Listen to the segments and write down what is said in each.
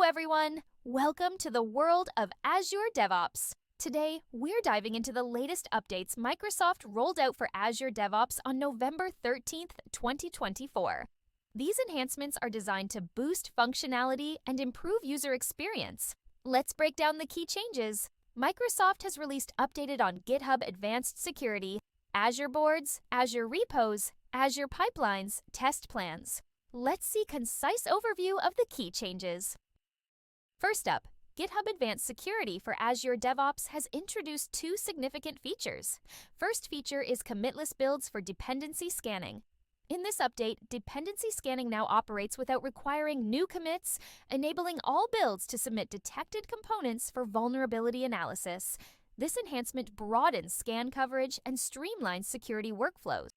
everyone! Welcome to the world of Azure DevOps. Today, we're diving into the latest updates Microsoft rolled out for Azure DevOps on November 13th, 2024. These enhancements are designed to boost functionality and improve user experience. Let's break down the key changes. Microsoft has released updated on GitHub Advanced Security, Azure Boards, Azure Repos, Azure Pipelines, Test Plans. Let's see a concise overview of the key changes. First up, GitHub Advanced Security for Azure DevOps has introduced two significant features. First feature is commitless builds for dependency scanning. In this update, dependency scanning now operates without requiring new commits, enabling all builds to submit detected components for vulnerability analysis. This enhancement broadens scan coverage and streamlines security workflows.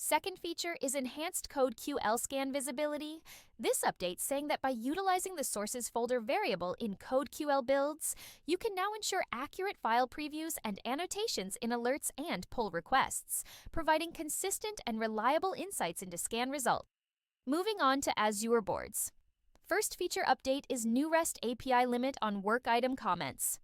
Second feature is enhanced CodeQL scan visibility. This update saying that by utilizing the sources folder variable in CodeQL builds, you can now ensure accurate file previews and annotations in alerts and pull requests, providing consistent and reliable insights into scan results. Moving on to Azure Boards. First feature update is new REST API limit on work item comments.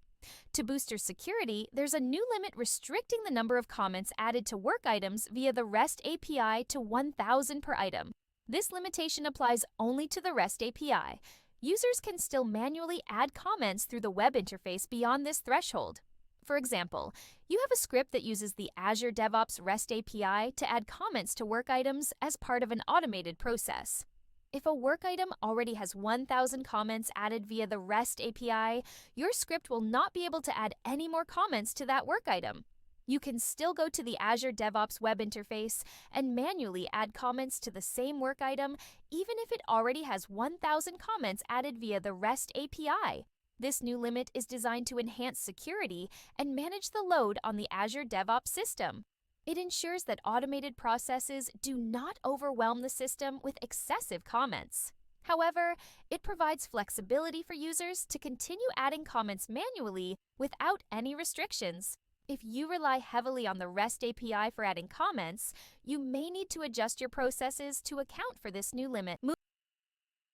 To boost your security, there's a new limit restricting the number of comments added to work items via the REST API to 1,000 per item. This limitation applies only to the REST API. Users can still manually add comments through the web interface beyond this threshold. For example, you have a script that uses the Azure DevOps REST API to add comments to work items as part of an automated process. If a work item already has 1,000 comments added via the REST API, your script will not be able to add any more comments to that work item. You can still go to the Azure DevOps web interface and manually add comments to the same work item, even if it already has 1,000 comments added via the REST API. This new limit is designed to enhance security and manage the load on the Azure DevOps system. It ensures that automated processes do not overwhelm the system with excessive comments. However, it provides flexibility for users to continue adding comments manually without any restrictions. If you rely heavily on the REST API for adding comments, you may need to adjust your processes to account for this new limit.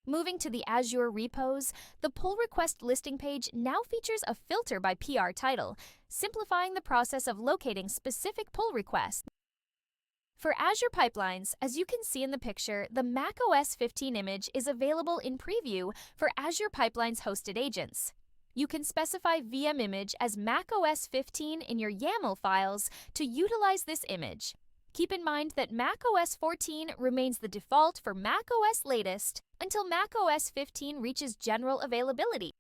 Moving to the Azure Repos, the pull request listing page now features a filter by PR title, simplifying the process of locating specific pull requests. For Azure Pipelines, as you can see in the picture, the macOS 15 image is available in preview for Azure Pipelines hosted agents. You can specify VM image as macOS 15 in your YAML files to utilize this image. Keep in mind that macOS 14 remains the default for macOS latest until macOS 15 reaches general availability.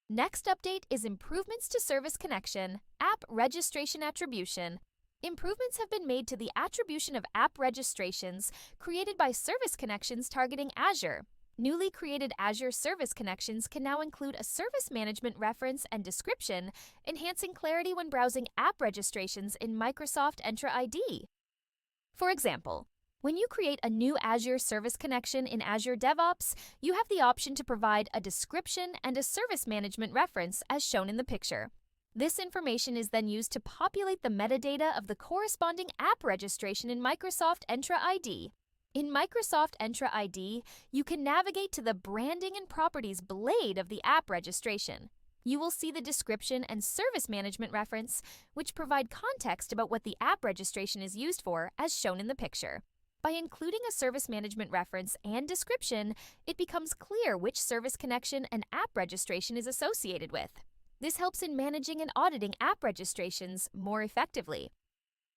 Next update is improvements to service connection, app registration attribution. Improvements have been made to the attribution of app registrations created by service connections targeting Azure. Newly created Azure service connections can now include a service management reference and description, enhancing clarity when browsing app registrations in Microsoft Entra ID. For example, when you create a new Azure service connection in Azure DevOps, you have the option to provide a description and a service management reference as shown in the picture. This information is then used to populate the metadata of the corresponding app registration in Microsoft Entra ID. In Microsoft Entra ID, you can navigate to the Branding and Properties blade of the app registration. You will see the description and service management reference, which provide context about what the app registration is used for, as shown in the picture. By including a service management reference and description, it becomes clear which service connection an app registration is associated with. This helps in managing and auditing app registrations more effectively.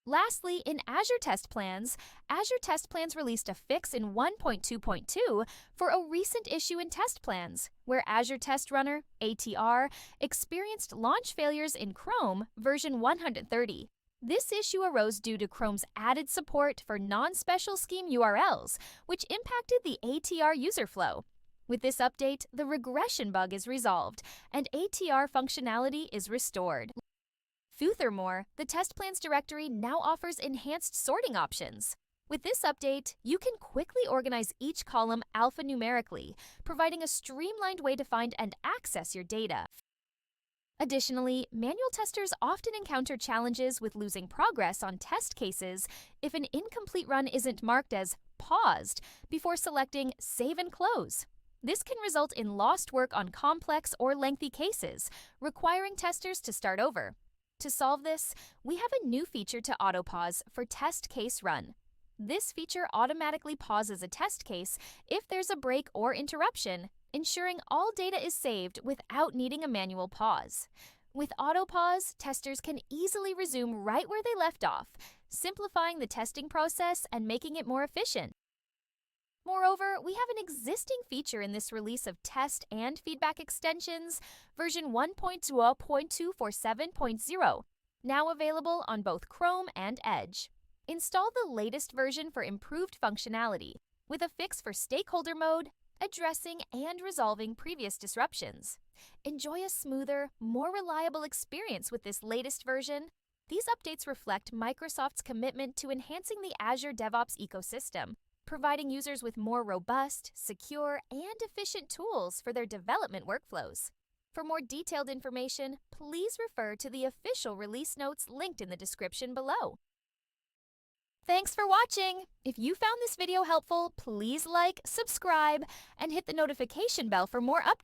Lastly, in Azure Test Plans, Azure Test Plans released a fix in 1.2.2 for a recent issue in Test Plans, where Azure Test Runner, ATR, experienced launch failures in Chrome version 130. This issue arose due to Chrome's added support for non-special scheme URLs, which impacted the ATR user flow. With this update, the regression bug is resolved, and ATR functionality is restored. Furthermore, the Test Plans directory now offers enhanced sorting options. With this update, you can quickly organize each column alphanumerically, providing a streamlined way to find and access your data. Additionally, manual testers often encounter challenges with losing progress on test cases if an incomplete run isn't marked as paused before selecting Save and Close. This can result in lost work on complex or lengthy cases, requiring testers to start over. To solve this, we have a new feature to auto-pause for Test Case Run. This feature automatically pauses a test case if there's a break or interruption, ensuring all data is saved without needing a manual pause. With auto-pause, testers can easily resume right where they left off, simplifying the testing process and making it more efficient. Moreover, we have an existing feature in this release of test and feedback extensions, version 1.2.247.0, now available on both Chrome and Edge. Install the latest version for improved functionality, with a fix for stakeholder mode, addressing and resolving previous disruptions. Enjoy a smoother, more reliable experience with this latest version. These updates reflect Microsoft's commitment to enhancing the Azure DevOps ecosystem, providing users with more robust, secure, and efficient tools for their development workflows. For more detailed information, please refer to the official release notes linked in the description below. Thanks for watching! If you found this video helpful, please like, subscribe, and hit the notification bell for more updates.